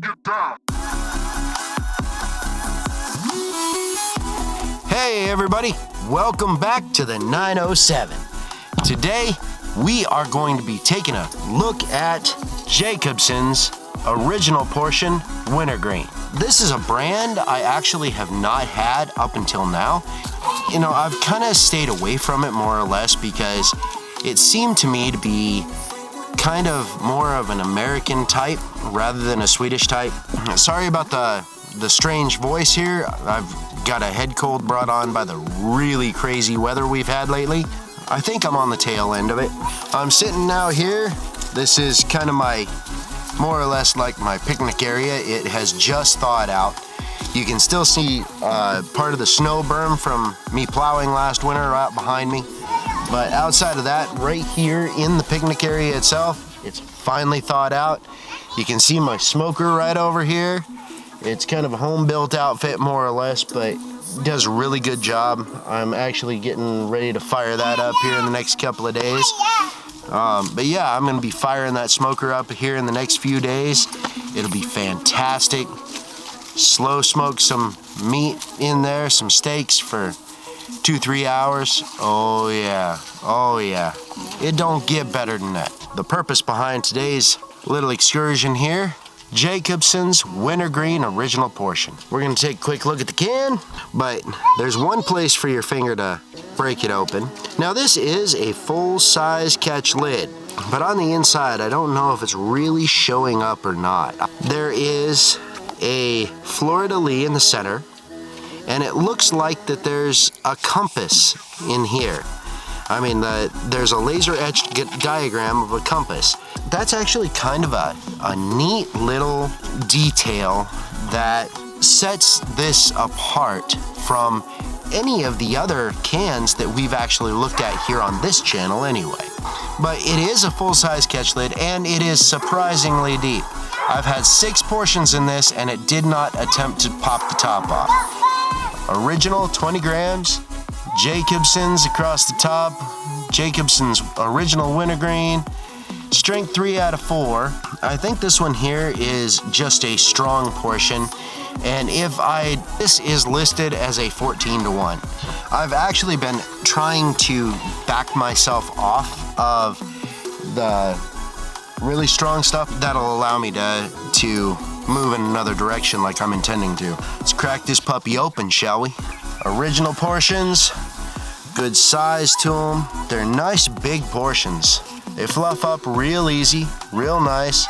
Get down. Hey everybody, welcome back to the 907. Today we are going to be taking a look at Jacobsons Original Portion Wintergreen. This is a brand I actually have not had up until now. You know, I've kind of stayed away from it more or less because it seemed to me to be kind of more of an American type rather than a Swedish type. Sorry about the strange voice here. I've got a head cold brought on by the really crazy weather we've had lately. I think I'm on the tail end of it. I'm sitting now here. This is kind of my, more or less like my picnic area. It has just thawed out. You can still see part of the snow berm from me plowing last winter right behind me. But outside of that, right here in the picnic area itself, it's finally thawed out. You can see my smoker right over here. It's kind of a home-built outfit, more or less, but it does a really good job. I'm actually getting ready to fire that up here in the next couple of days. But yeah, I'm gonna be firing that smoker up here in the next few days. It'll be fantastic. Slow smoke some meat in there, some steaks for 2-3 hours. Oh yeah, oh yeah. It don't get better than that. The purpose behind today's little excursion here, Jacobsons Wintergreen Original Portion. We're gonna take a quick look at the can, but there's one place for your finger to break it open. Now this is a full-size catch lid, but on the inside, I don't know if it's really showing up or not. There is a fleur-de-lis in the center, and it looks like that there's a compass in here. I mean, there's a laser-etched diagram of a compass. That's actually kind of a neat little detail that sets this apart from any of the other cans that we've actually looked at here on this channel anyway. But it is a full-size catch lid, and it is surprisingly deep. I've had 6 portions in this, and it did not attempt to pop the top off. Original 20 grams, Jacobsons across the top, Jacobsons Original Wintergreen, strength 3 out of 4. I think this one here is just a strong portion, and this is listed as a 14-to-1. I've actually been trying to back myself off of the really strong stuff that'll allow me to move in another direction like I'm intending to. Let's crack this puppy open, shall we? Original portions, good size to them. They're nice big portions. They fluff up real easy, real nice.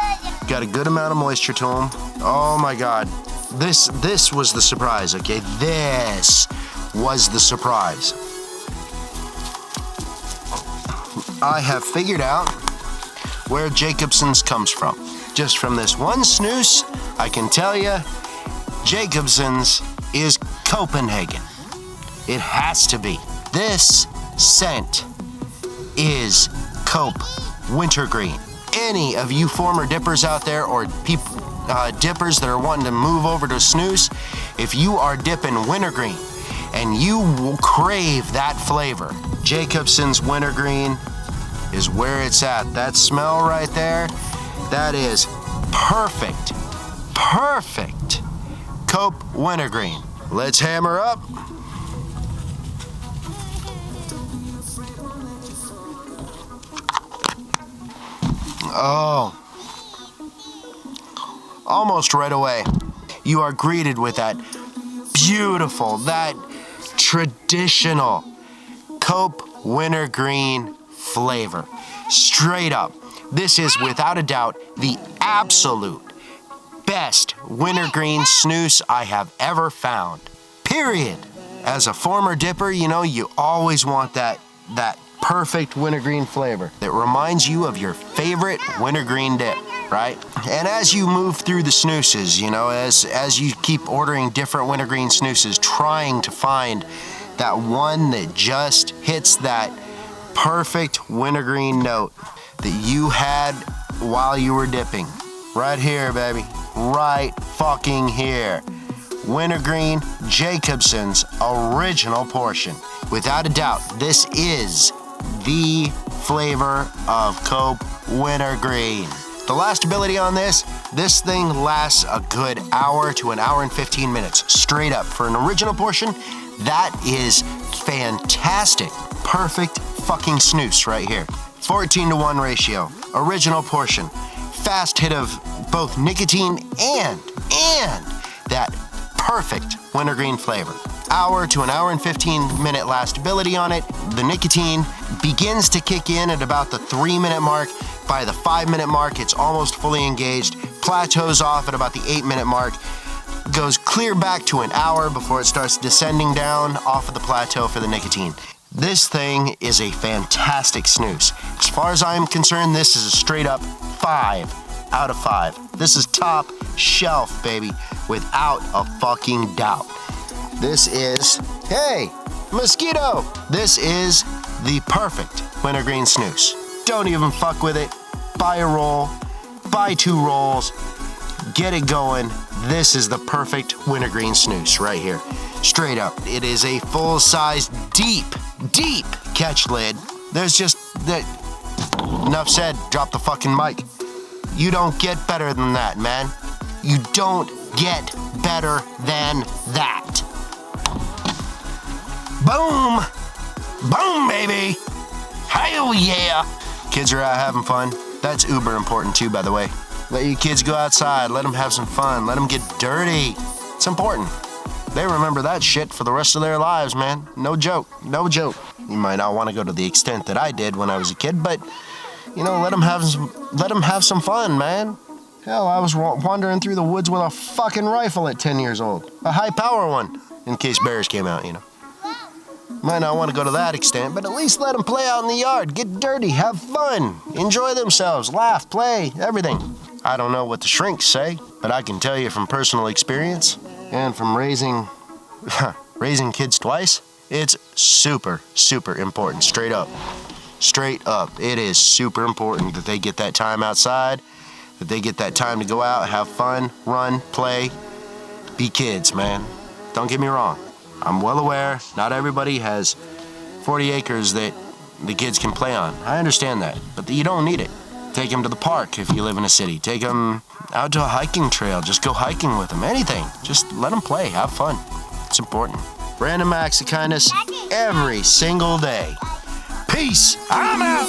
Got a good amount of moisture to them. Oh my God, this was the surprise, okay? This was the surprise. I have figured out where Jacobsons comes from. Just from this one snooze, I can tell you, Jacobsons is Copenhagen. It has to be. This scent is Cope Wintergreen. Any of you former dippers out there, or dippers that are wanting to move over to snooze, if you are dipping wintergreen and you will crave that flavor, Jacobsons Wintergreen is where it's at. That smell right there, that is perfect, perfect Cope Wintergreen. Let's hammer up. Oh, almost right away, you are greeted with that beautiful, that traditional Cope Wintergreen flavor. Straight up, this is without a doubt the absolute best wintergreen snooze I have ever found. Period. As a former dipper, you know, you always want that perfect wintergreen flavor that reminds you of your favorite wintergreen dip, right? And as you move through the snoozes, you know, as you keep ordering different wintergreen snoozes, trying to find that one that just hits that perfect wintergreen note that you had while you were dipping. Right here, baby. Right fucking here. Wintergreen Jacobsons Original Portion. Without a doubt, this is the flavor of Cope Wintergreen. The last ability on this thing lasts a good hour to an hour and 15 minutes, straight up. For an original portion, that is fantastic. Perfect fucking snooze right here. 14-to-1 ratio, original portion. Fast hit of both nicotine and that perfect wintergreen flavor. Hour to an hour and 15 minute lastability on it. The nicotine begins to kick in at about the 3-minute mark. By the 5-minute mark, it's almost fully engaged. Plateaus off at about the 8-minute mark. Goes clear back to an hour before it starts descending down off of the plateau for the nicotine. This thing is a fantastic snooze. As far as I'm concerned, this is a straight up 5 out of 5. This is top shelf, baby, without a fucking doubt. This is, hey, mosquito! This is the perfect wintergreen snooze. Don't even fuck with it. Buy a roll, buy 2 rolls, get it going. This is the perfect wintergreen snooze right here. Straight up. It is a full-size, deep catch lid. There's just that. Enough said. Drop the fucking mic. You don't get better than that, man. You don't get better than that. Boom! Boom, baby! Hell yeah! Kids are out having fun. That's uber important too, by the way. Let your kids go outside. Let them have some fun. Let them get dirty. It's important. They remember that shit for the rest of their lives, man. No joke. No joke. You might not want to go to the extent that I did when I was a kid, but you know, let them have some fun, man. Hell, I was wandering through the woods with a fucking rifle at 10 years old. A high-power one, in case bears came out, you know. Might not want to go to that extent, but at least let them play out in the yard, get dirty, have fun, enjoy themselves, laugh, play, everything. I don't know what the shrinks say, but I can tell you from personal experience and from raising kids twice, it's super, super important, straight up. Straight up, it is super important that they get that time outside, that they get that time to go out, have fun, run, play, be kids, man. Don't get me wrong. I'm well aware not everybody has 40 acres that the kids can play on. I understand that, but you don't need it. Take them to the park if you live in a city. Take them out to a hiking trail. Just go hiking with them. Anything. Just let them play. Have fun. It's important. Random acts of kindness every single day. Peace. I'm out.